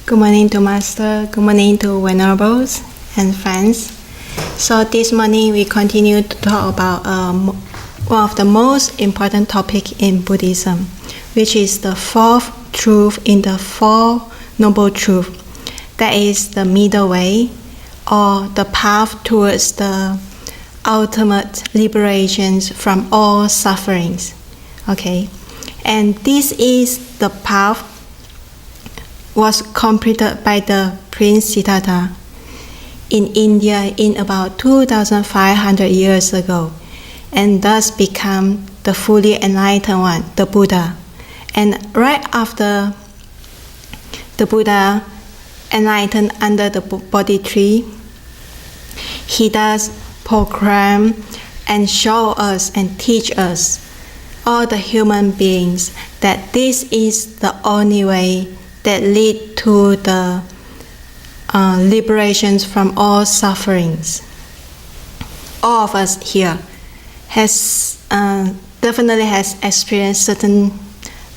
Good morning to Master, good morning to Venerables and friends. So this morning we continue to talk about one of the most important topic in Buddhism, which is the fourth truth in the Four Noble Truths. That is the middle way, or the path towards the ultimate liberation from all sufferings. Okay, and this is the path was completed by the Prince Siddhartha in India in about 2,500 years ago, and thus become the fully enlightened one, the Buddha. And right after the Buddha enlightened under the Bodhi tree, he does proclaim and show us and teach us, all the human beings, that this is the only way that lead to the liberations from all sufferings. All of us here has definitely has experienced certain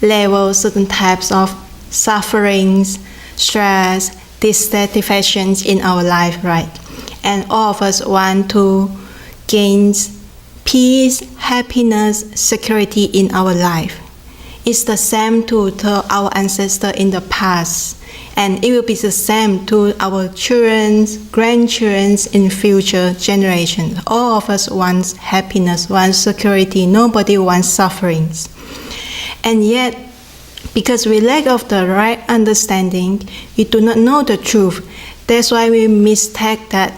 levels, certain types of sufferings, stress, dissatisfactions in our life, right? And all of us want to gain peace, happiness, security in our life. It's the same to our ancestors in the past, and it will be the same to our children, grandchildren in future generations. All of us want happiness, want security. Nobody wants sufferings. And yet, because we lack of the right understanding, we do not know the truth. That's why we mistake that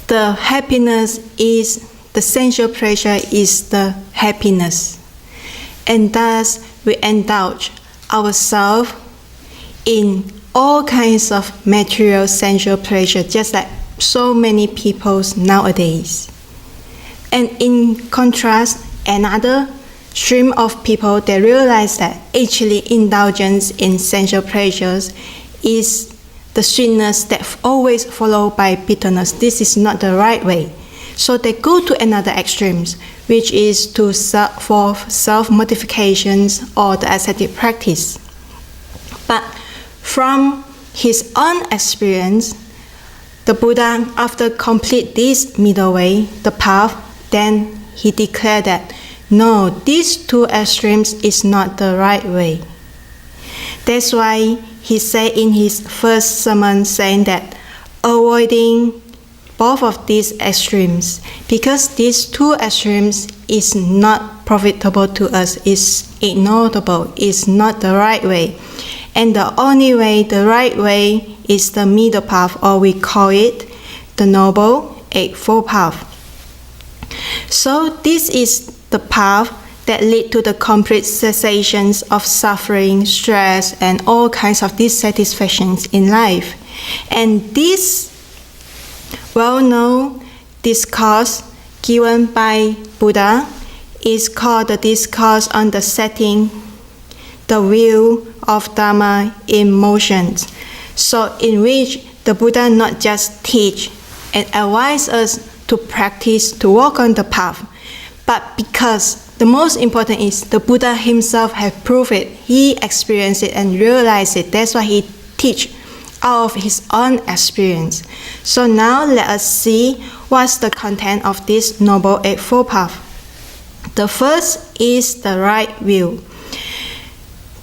the happiness is, the sensual pleasure is the happiness. And thus we indulge ourselves in all kinds of material sensual pleasure, just like so many people nowadays. And in contrast, another stream of people, they realize that actually indulgence in sensual pleasures is the sweetness that always followed by bitterness. This is not the right way. So they go to another extremes, which is for self-mortifications or the ascetic practice. But from his own experience, the Buddha, after complete this middle way, the path, then he declared that no, these two extremes is not the right way. That's why he said in his first sermon, saying that avoiding both of these extremes, because these two extremes is not profitable to us, is ignorable, is not the right way. And the only way, the right way, is the middle path, or we call it the Noble Eightfold Path. So this is the path that lead to the complete cessations of suffering, stress, and all kinds of dissatisfactions in life. And this well-known discourse given by Buddha is called the discourse on the setting the wheel of Dharma in motion. So in which the Buddha not just teach and advise us to practice, to walk on the path, but because the most important is the Buddha himself has proved it, he experienced it and realized it. That's why he teach out of his own experience. So now let us see what's the content of this Noble Eightfold Path. The first is the right view.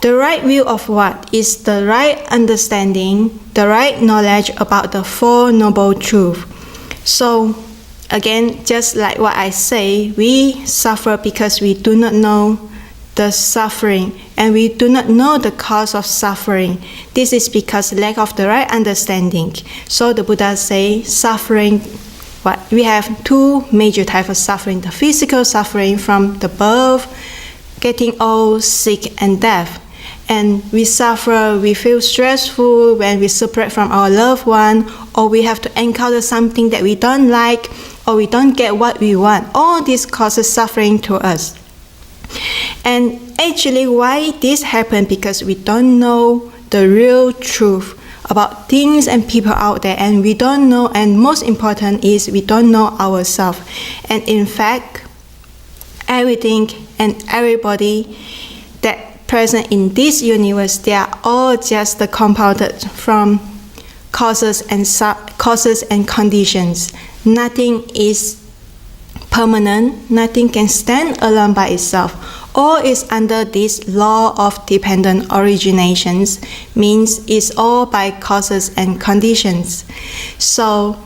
The right view of what? Is the right understanding, the right knowledge about the Four Noble Truths. So again, just like what I say, we suffer because we do not know the suffering, and we do not know the cause of suffering. This is because lack of the right understanding. So the Buddha say suffering, what? We have two major types of suffering: the physical suffering from the birth, getting old, sick, and death. And we suffer, we feel stressful when we separate from our loved one, or we have to encounter something that we don't like, or we don't get what we want. All this causes suffering to us. And actually why this happened? Because we don't know the real truth about things and people out there, and we don't know, and most important is we don't know ourselves. And in fact, everything and everybody that present in this universe, they are all just compounded from causes and conditions. Nothing is permanent, nothing can stand alone by itself. All is under this law of dependent originations, means it's all by causes and conditions. So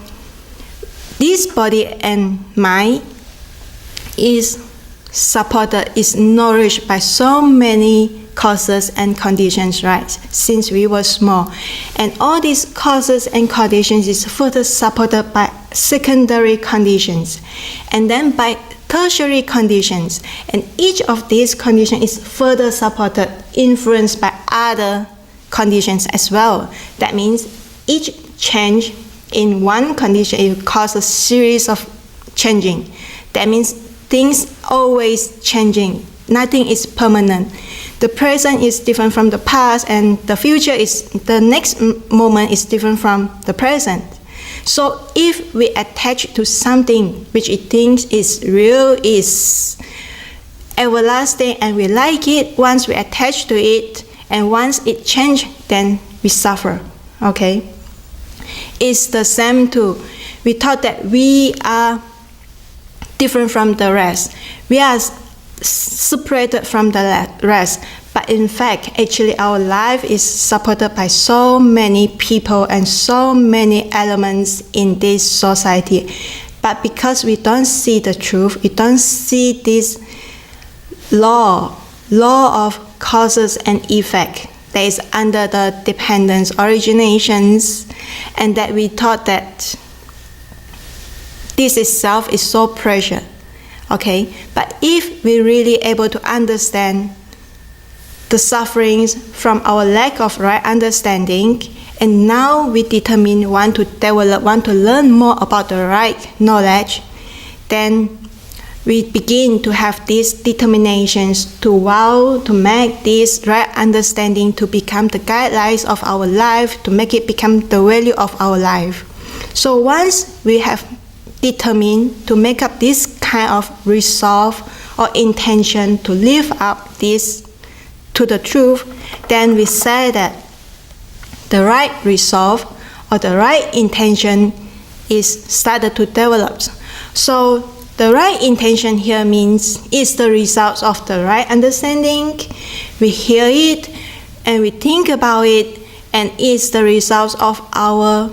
this body and mind is supported, is nourished by so many causes and conditions, right, since we were small. And all these causes and conditions is further supported by secondary conditions, and then by tertiary conditions. And each of these conditions is further supported, influenced by other conditions as well. That means each change in one condition it causes a series of changing. That means things always changing. Nothing is permanent. The present is different from the past, and the future is, the next moment is different from the present. So if we attach to something which it thinks is real, is everlasting, and we like it, once we attach to it, and once it changes, then we suffer. Okay? It's the same too. We thought that we are different from the rest. We are separated from the rest. But in fact, actually our life is supported by so many people and so many elements in this society. But because we don't see the truth, we don't see this law of causes and effect that is under the dependence originations, and that we thought that this itself is so precious. Okay, but if we really able to understand the sufferings from our lack of right understanding, and now we determine want to develop, want to learn more about the right knowledge, then we begin to have these determinations to vow to make this right understanding to become the guidelines of our life, to make it become the value of our life. So once we have determined to make up this kind of resolve or intention to live up this to the truth, then we say that the right resolve or the right intention is started to develop. So the right intention here means it's the result of the right understanding. We hear it and we think about it, and it's the result of our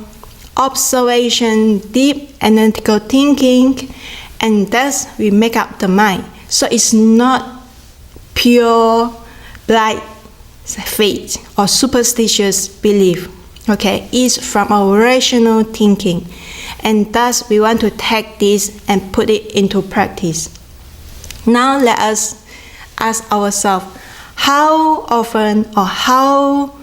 observation, deep analytical thinking, and thus we make up the mind. So it's not pure blind faith or superstitious belief. Okay, it's from our rational thinking, and thus we want to take this and put it into practice. Now let us ask ourselves, how often or how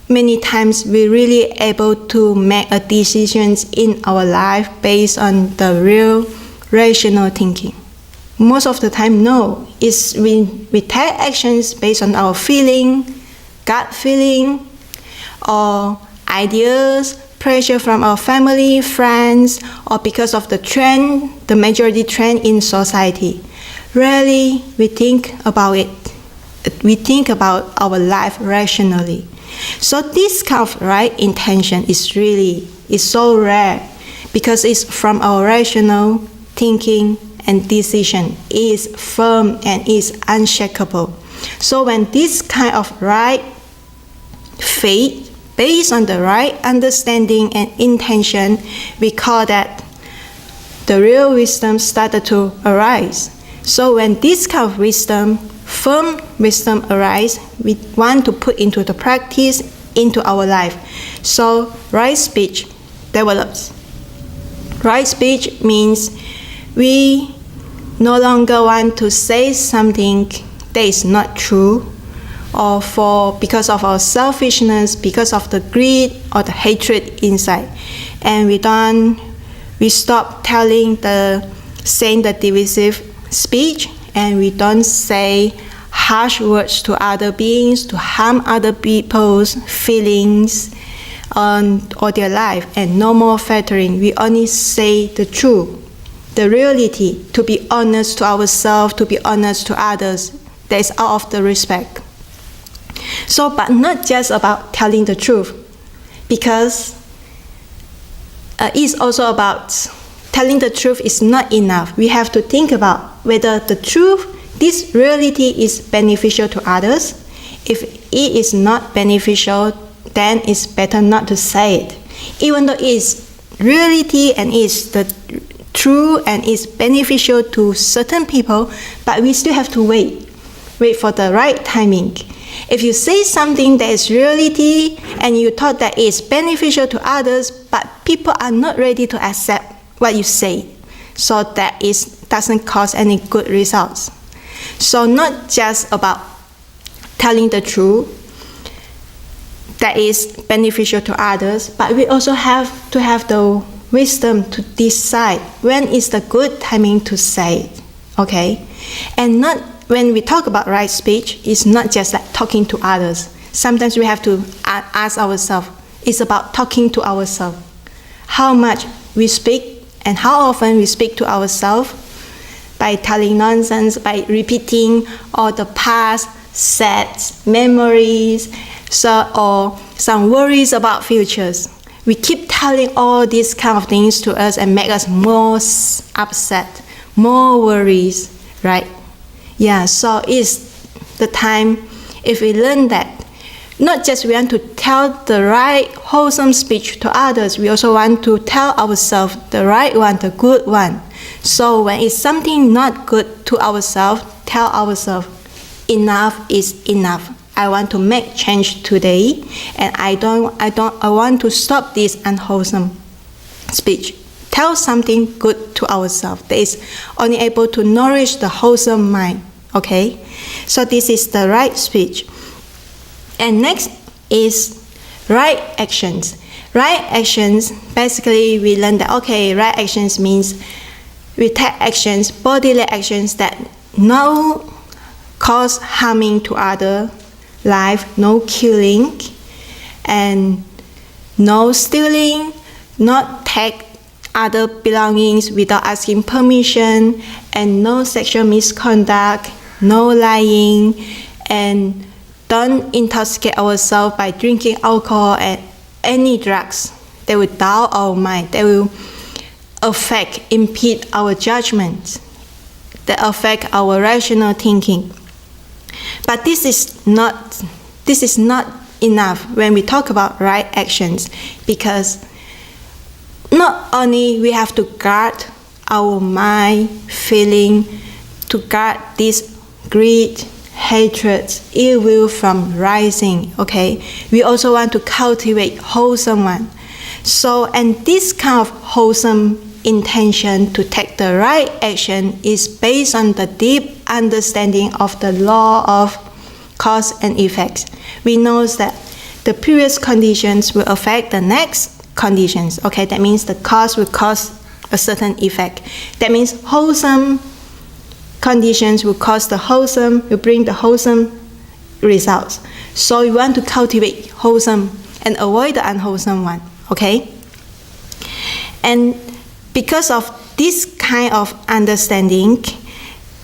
many times we really able to make a decisions in our life based on the real rational thinking? Most of the time, no. It's we take actions based on our feeling, gut feeling, or ideas, pressure from our family, friends, or because of the trend, the majority trend in society. Rarely we think about it. We think about our life rationally. So this kind of right intention is so rare, because it's from our rational thinking and decision. It is firm and is unshakable. So when this kind of right faith based on the right understanding and intention, we call that the real wisdom started to arise. So when this kind of wisdom, firm wisdom arise, we want to put into the practice into our life. So right speech develops. Right speech means we no longer want to say something that is not true, or because of our selfishness, because of the greed or the hatred inside, and we stop saying the divisive speech, and we don't say harsh words to other beings to harm other people's feelings or their life, and no more flattering. We only say the truth, the reality, to be honest to ourselves, to be honest to others. That is out of the respect. So, but not just about telling the truth, because it's also about telling the truth is not enough. We have to think about whether the truth, this reality is beneficial to others. If it is not beneficial, then it's better not to say it. Even though it is reality and is the true and is beneficial to certain people, but we still have to wait for the right timing. If you say something that is reality and you thought that it is beneficial to others, but people are not ready to accept what you say, so that doesn't cause any good results. So not just about telling the truth that is beneficial to others, but we also have to have the wisdom to decide when is the good timing to say it, okay? And not when we talk about right speech, it's not just like talking to others. Sometimes we have to ask ourselves, it's about talking to ourselves. How much we speak and how often we speak to ourselves by telling nonsense, by repeating all the past sad memories, or some worries about futures. We keep telling all these kind of things to us and make us more upset, more worries, right? Yeah, so it's the time if we learn that not just we want to tell the right wholesome speech to others, we also want to tell ourselves the right one, the good one. So when it's something not good to ourselves, tell ourselves, enough is enough. I want to make change today, and I want to stop this unwholesome speech. Tell something good to ourselves that is only able to nourish the wholesome mind. Okay, so this is the right speech. And next is right actions. Right actions, basically we learn that, okay, right actions means we take actions, bodily actions that no cause harming to other life, no killing, and no stealing, not take other belongings without asking permission, and no sexual misconduct, no lying, and don't intoxicate ourselves by drinking alcohol and any drugs that will dull our mind, that will impede our judgment, that affect our rational thinking. But this is not enough when we talk about right actions, because not only we have to guard our mind, feeling, to guard this greed, hatred, ill will from rising, okay? We also want to cultivate wholesome one. So, and this kind of wholesome intention to take the right action is based on the deep understanding of the law of cause and effect. We know that the previous conditions will affect the next conditions. Okay, that means the cause will cause a certain effect. That means wholesome conditions will bring the wholesome results. So we want to cultivate wholesome and avoid the unwholesome one. Okay? And because of this kind of understanding,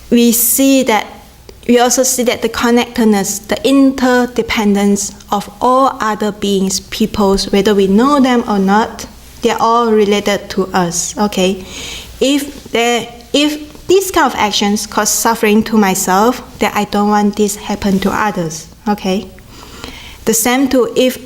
we also see that the connectedness, the interdependence of all other beings, peoples, whether we know them or not, they are all related to us. Okay, if these kind of actions cause suffering to myself, then I don't want this happen to others. Okay, the same too. If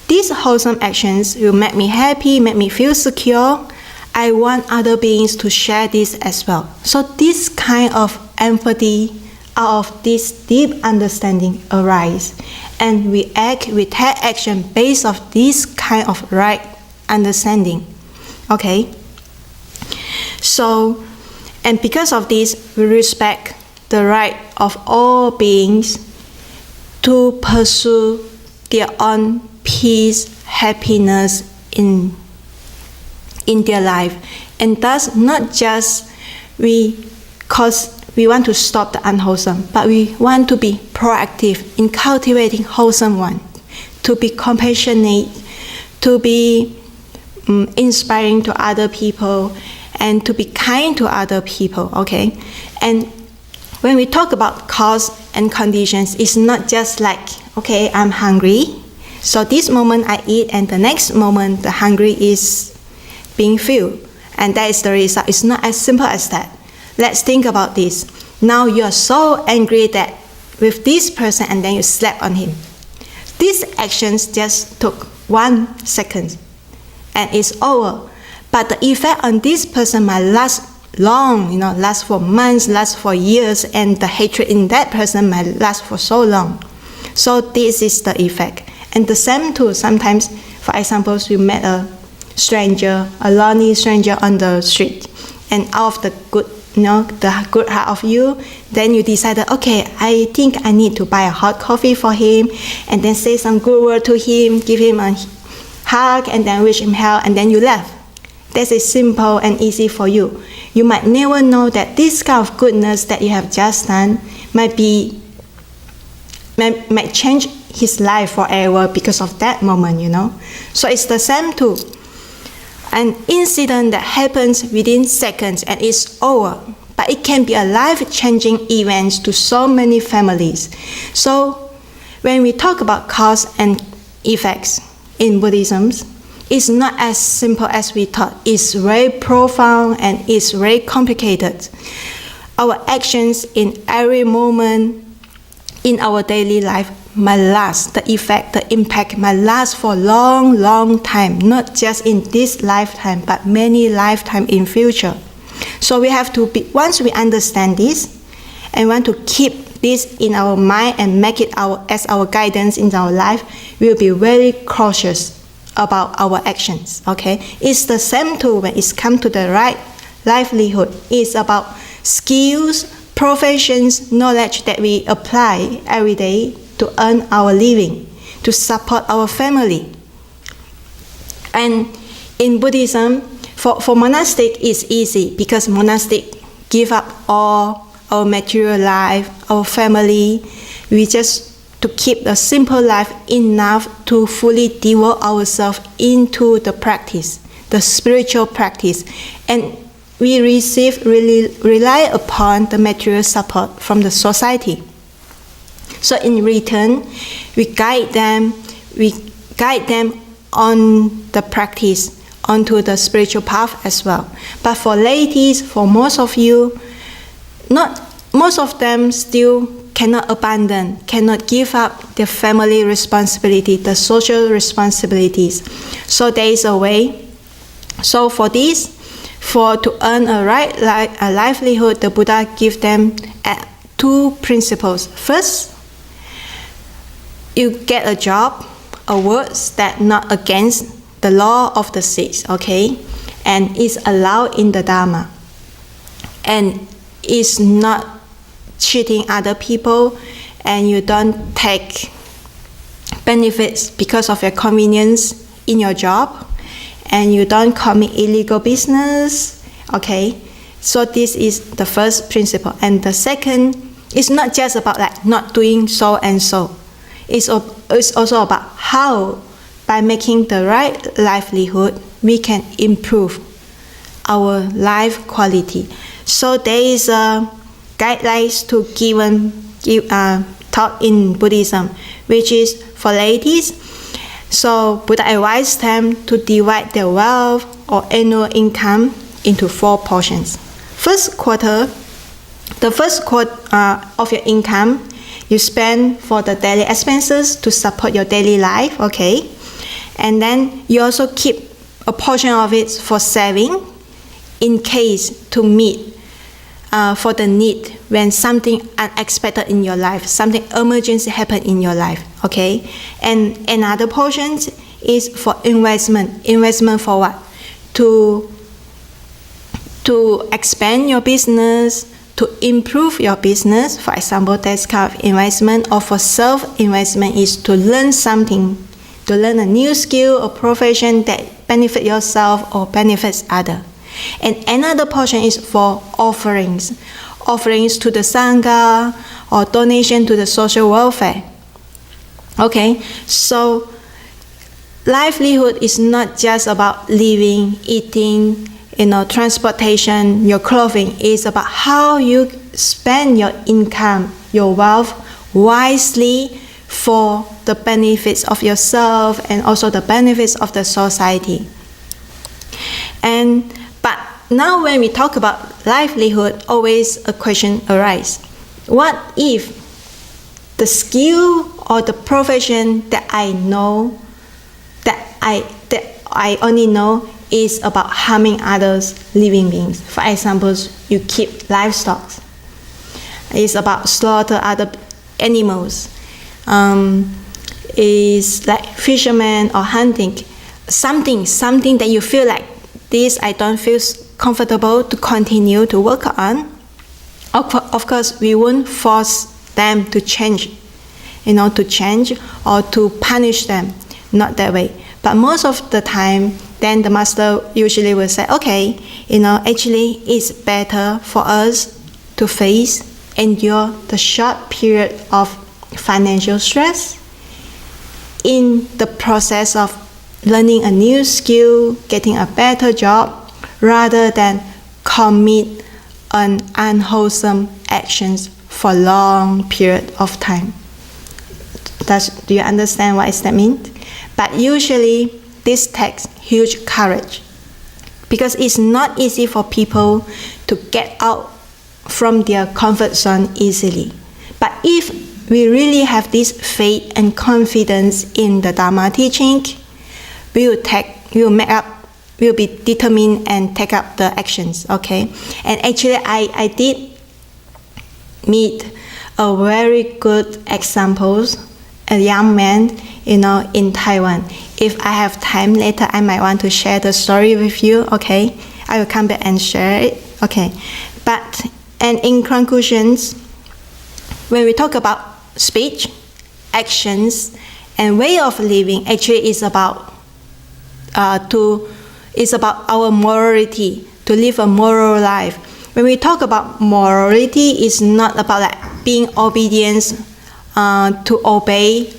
these wholesome actions will make me happy, make me feel secure, I want other beings to share this as well. So this kind of empathy, out of this deep understanding arise, and we take action based on this kind of right understanding. Okay? So, and because of this, we respect the right of all beings to pursue their own peace, happiness in their life. And thus, not just because we want to stop the unwholesome, but we want to be proactive in cultivating wholesome one, to be compassionate, to be inspiring to other people, and to be kind to other people, okay? And when we talk about cause and conditions is not just like, okay, I'm hungry, so this moment I eat, and the next moment the hungry is being filled, and that is the result. It's not as simple as that. Let's think about this. Now you are so angry that with this person, and then you slap on him. These actions just took 1 second, and it's over. But the effect on this person might last long, last for months, last for years, and the hatred in that person might last for so long. So this is the effect. And the same too, sometimes, for example, you met a stranger, a lonely stranger on the street, and out of the good heart of you, then you decided, okay, I think I need to buy a hot coffee for him, and then say some good word to him, give him a hug, and then wish him health, and then you left. That is simple and easy for you. You might never know that this kind of goodness that you have just done might change his life forever because of that moment, So it's the same too. An incident that happens within seconds and it's over, but it can be a life-changing event to so many families. So when we talk about cause and effects in Buddhism, it's not as simple as we thought. It's very profound and it's very complicated. Our actions in every moment in our daily life might last. The effect, the impact might last for a long, long time, not just in this lifetime, but many lifetimes in future. So we have to be, once we understand this and want to keep this in our mind and make it as our guidance in our life, we will be very cautious about our actions, okay? It's the same too when it's come to the right livelihood. It's about skills, professions, knowledge that we apply every day to earn our living, to support our family. And in Buddhism, for monastic, it's easy because monastic give up all our material life, our family. We just to keep a simple life enough to fully devote ourselves into the practice, the spiritual practice. And we rely upon the material support from the society. So in return, we guide them on the practice, onto the spiritual path as well. But for ladies, for most of you, most of them still cannot abandon, cannot give up their family responsibility, the social responsibilities. So there is a way. So for this, to earn a livelihood, the Buddha gives them 2 principles. First, you get a job, a work that not against the law of the six, okay, and is allowed in the Dharma, and is not cheating other people, and you don't take benefits because of your convenience in your job, and you don't commit illegal business, okay? So this is the first principle. And the second is not just about like not doing so and so. It's also about how, by making the right livelihood, we can improve our life quality. So there is a guidelines to taught in Buddhism, which is for ladies. So Buddha advised them to divide their wealth or annual income into 4 portions. The first quarter of your income you spend for the daily expenses to support your daily life, okay? And then you also keep a portion of it for saving in case to meet for the need when something unexpected in your life, something emergency happen in your life, okay? And another portion is for investment. Investment for what? To expand your business, to improve your business. For example, that's kind of investment. Or for self-investment is to learn something, to learn a new skill or profession that benefit yourself or benefits others. And another portion is for offerings to the Sangha or donation to the social welfare. Okay, so livelihood is not just about living, eating, transportation, your clothing. It's about how you spend your income, your wealth wisely for the benefits of yourself and also the benefits of the society. But now when we talk about livelihood, always a question arises. What if the skill or the profession that I know, that I only know is about harming others, living beings? For example, you keep livestock. It's about slaughter other animals. Is like fishermen or hunting. Something that you feel like this I don't feel comfortable to continue to work on. Of course, we won't force them to change, to change or to punish them. Not that way. But most of the time, then the master usually will say, okay, actually it's better for us to endure the short period of financial stress in the process of learning a new skill, getting a better job, rather than commit an unwholesome actions for a long period of time. Do you understand what that means? But usually this takes huge courage, because it's not easy for people to get out from their comfort zone easily. But if we really have this faith and confidence in the Dharma teaching, we'll be determined and take up the actions, okay? And actually, I did meet a very good examples, a young man, in Taiwan. If I have time later, I might want to share the story with you, okay? I will come back and share it, okay? And in conclusions, when we talk about speech, actions, and way of living, actually is about our morality, to live a moral life. When we talk about morality, it's not about like being obedient, to obey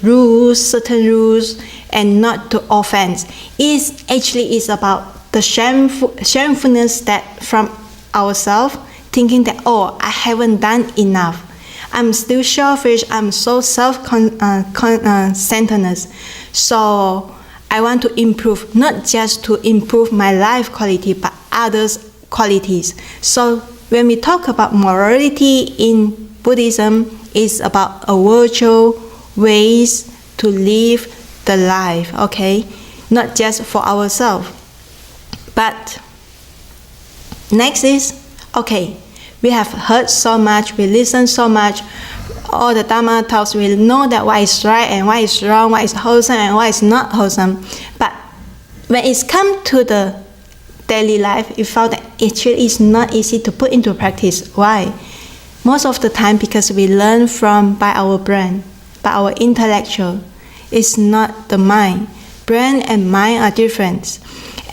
certain rules, and not to offense. It actually is about the shamefulness that from ourselves, thinking that, I haven't done enough. I'm still selfish. I'm so self-centeredness. So I want to improve, not just to improve my life quality, but others' qualities. So when we talk about morality in Buddhism, it's about a virtual ways to live the life, okay? Not just for ourselves. But next is, okay, we have heard so much, we listen so much, all the Dharma talks, we know that what is right and what is wrong, what is wholesome and what is not wholesome. But when it's come to the daily life, we found that actually it's not easy to put into practice. Why? Most of the time because we learn by our brain, by our intellectual. It's not the mind. Brain and mind are different.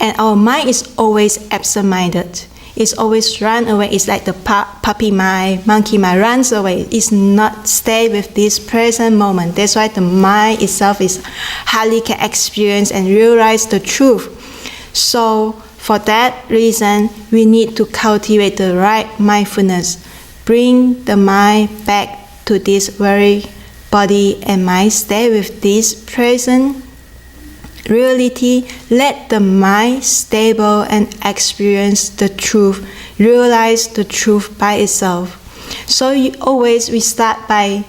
And our mind is always absent-minded. It's always run away. It's like the puppy mind, monkey mind runs away. It's not stay with this present moment. That's why the mind itself is hardly can experience and realize the truth. So for that reason, we need to cultivate the right mindfulness. Bring the mind back to this very body and mind. Stay with this present reality. Let the mind stable and experience the truth, realize the truth by itself. So we start by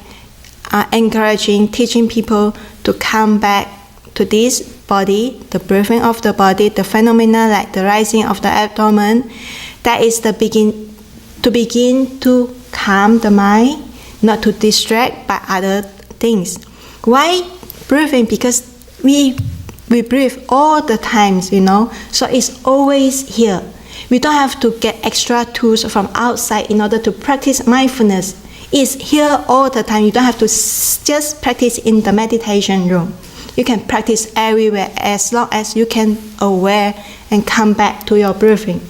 encouraging, teaching people to come back to this body, the breathing of the body, the phenomena like the rising of the abdomen. That is to begin to calm the mind, not to distract by other things. Why breathing? Because we breathe all the time, so it's always here. We don't have to get extra tools from outside in order to practice mindfulness. It's here all the time. You don't have to just practice in the meditation room. You can practice everywhere as long as you can aware and come back to your breathing.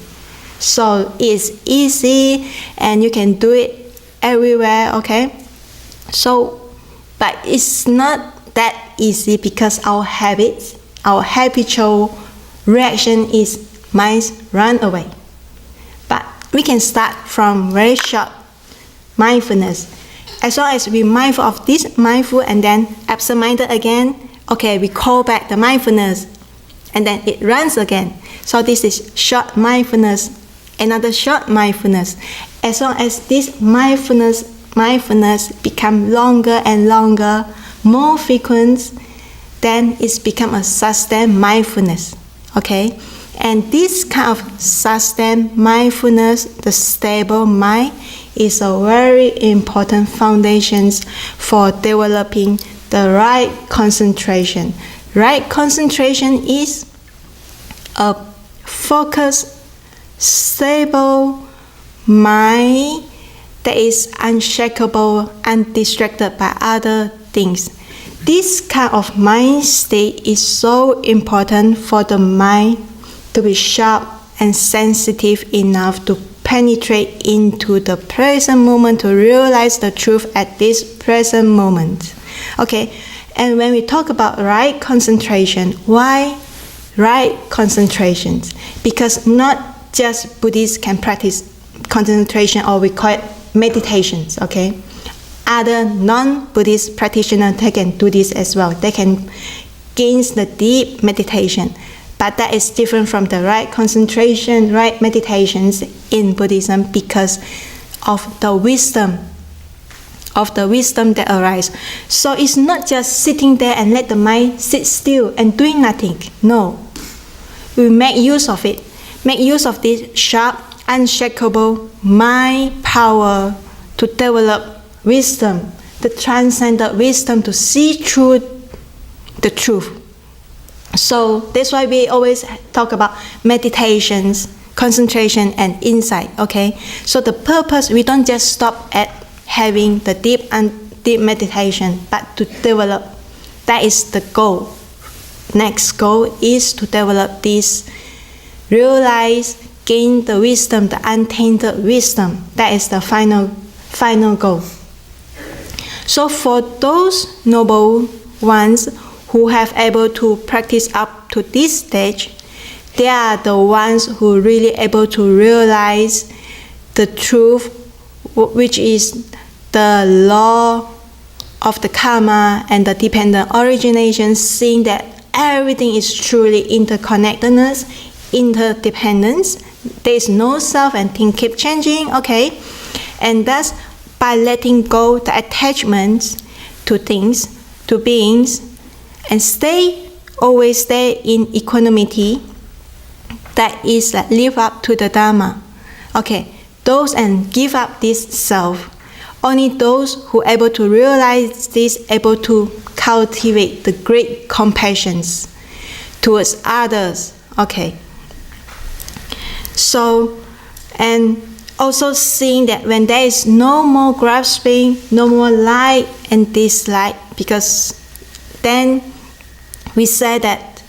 So it's easy and you can do it everywhere, okay? But it's not that easy because our habits, our habitual reaction is minds run away. But we can start from very short mindfulness. As long as we're mindful of this, mindful, and then absent-minded again, okay, we call back the mindfulness, and then it runs again. So this is short mindfulness, another short mindfulness. As long as this mindfulness become longer and longer, more frequent, then it's become a sustained mindfulness. Okay? And this kind of sustained mindfulness, the stable mind, is a very important foundation for developing the right concentration. Right concentration is a focused, stable mind that is unshakable, undistracted by other things. This kind of mind state is so important for the mind to be sharp and sensitive enough to penetrate into the present moment, to realize the truth at this present moment. Okay, and when we talk about right concentration, why right concentrations? Because not just Buddhists can practice concentration, or we call it meditations, okay? Other non-Buddhist practitioners, they can do this as well. They can gain the deep meditation. But that is different from the right concentration, right meditations in Buddhism, because of the wisdom that arises. So it's not just sitting there and let the mind sit still and doing nothing. No. We make use of it. Make use of this sharp, unshakable mind power to develop wisdom, the transcendent wisdom to see through the truth. So that's why we always talk about meditations, concentration, and insight, okay? So the purpose, we don't just stop at having the deep meditation, but to develop, that is the goal. Next goal is to develop this, realize, gain the wisdom, the untainted wisdom. That is the final goal. So for those noble ones who have able to practice up to this stage, they are the ones who really able to realize the truth, which is the law of the karma and the dependent origination, seeing that everything is truly interconnectedness, interdependence. There is no self and things keep changing, okay? And thus, by letting go the attachments to things, to beings, and always stay in equanimity, that is live up to the Dharma. Okay, those and give up this self. Only those who are able to realize this, able to cultivate the great compassions towards others. Okay. So, and also seeing that when there is no more grasping, no more like and dislike, because then we say that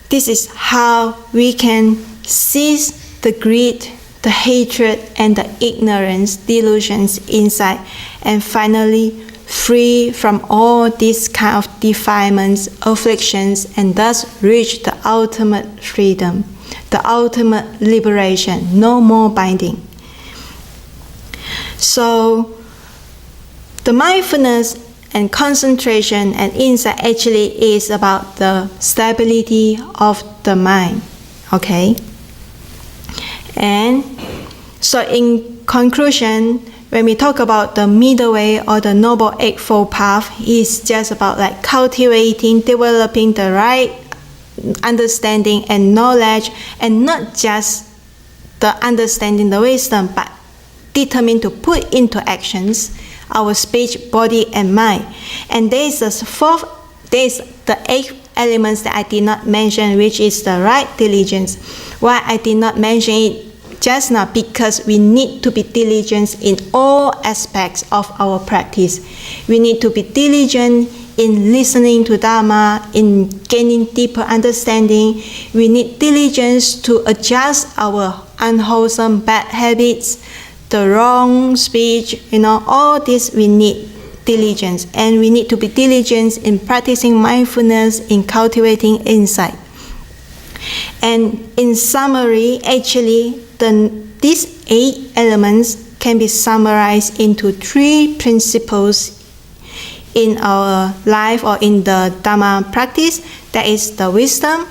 this is how we can cease the greed, the hatred, and the ignorance, delusions inside, and finally free from all these kind of defilements, afflictions, and thus reach the ultimate freedom, the ultimate liberation, no more binding. So the mindfulness and concentration and insight actually is about the stability of the mind. Okay? And so in conclusion, when we talk about the middle way or the Noble Eightfold Path, it's just about like cultivating, developing the right understanding and knowledge, and not just the understanding, the wisdom, but determined to put into actions our speech, body, and mind. And there's the eighth elements that I did not mention, which is the right diligence. Why I did not mention it just now? Because we need to be diligent in all aspects of our practice. We need to be diligent in listening to Dharma, in gaining deeper understanding. We need diligence to adjust our unwholesome bad habits, the wrong speech, all this we need diligence. And we need to be diligent in practicing mindfulness, in cultivating insight. And in summary, actually, these 8 elements can be summarized into 3 principles in our life or in the Dharma practice. That is the wisdom.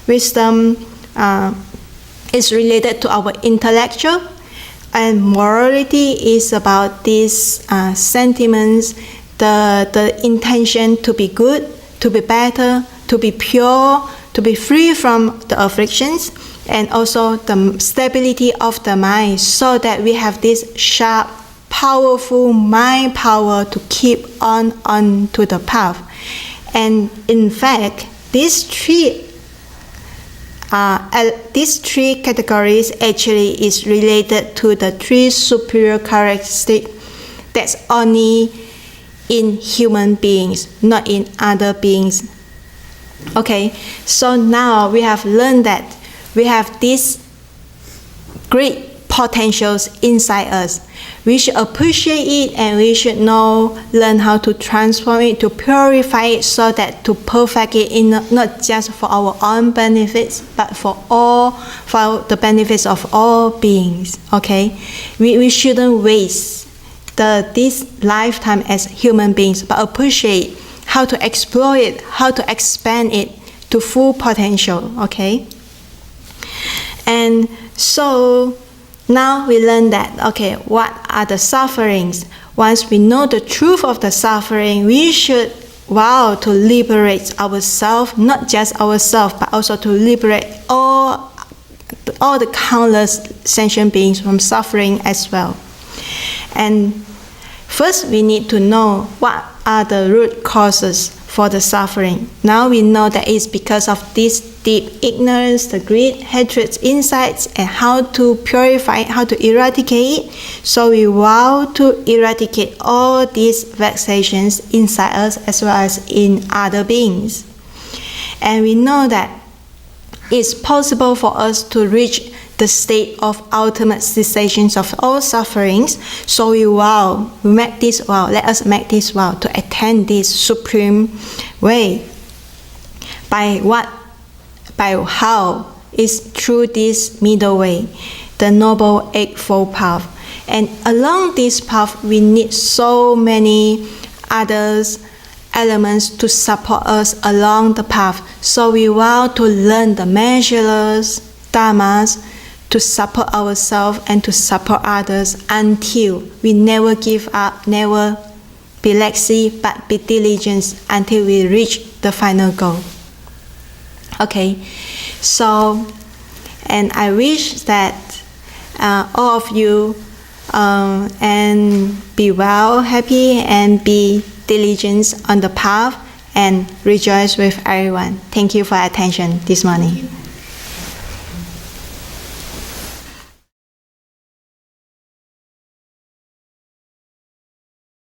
Wisdom is related to our intellectual, and morality is about these sentiments, the intention to be good, to be better, to be pure, to be free from the afflictions, and also the stability of the mind, so that we have this sharp, powerful mind power to keep on to the path. And in fact, these three categories actually is related to the 3 superior characteristics that's only in human beings, not in other beings. Okay, so now we have learned that we have these great potentials inside us. We should appreciate it, and we should learn how to transform it, to purify it, so that to perfect it in not just for our own benefits, but for the benefits of all beings. Okay, we shouldn't waste this lifetime as human beings, but appreciate how to explore it, how to expand it to full potential. Okay, and so now we learn that, okay, what are the sufferings? Once we know the truth of the suffering, we should vow to liberate ourselves, not just ourselves, but also to liberate all the countless sentient beings from suffering as well. And first, we need to know what are the root causes for the suffering. Now we know that it's because of this deep ignorance, the greed, hatred, insights, and how to purify it, how to eradicate it. So we vow to eradicate all these vexations inside us as well as in other beings. And we know that it's possible for us to reach the state of ultimate cessation of all sufferings. So let us make this vow to attain this supreme way. By how? Is through this middle way, the Noble Eightfold Path. And along this path, we need so many others elements to support us along the path. So we vow to learn the measureless dharmas to support ourselves and to support others until we never give up, never be lazy, but be diligent until we reach the final goal. Okay, so, and I wish that all of you and be well, happy, and be diligent on the path, and rejoice with everyone. Thank you for your attention this morning.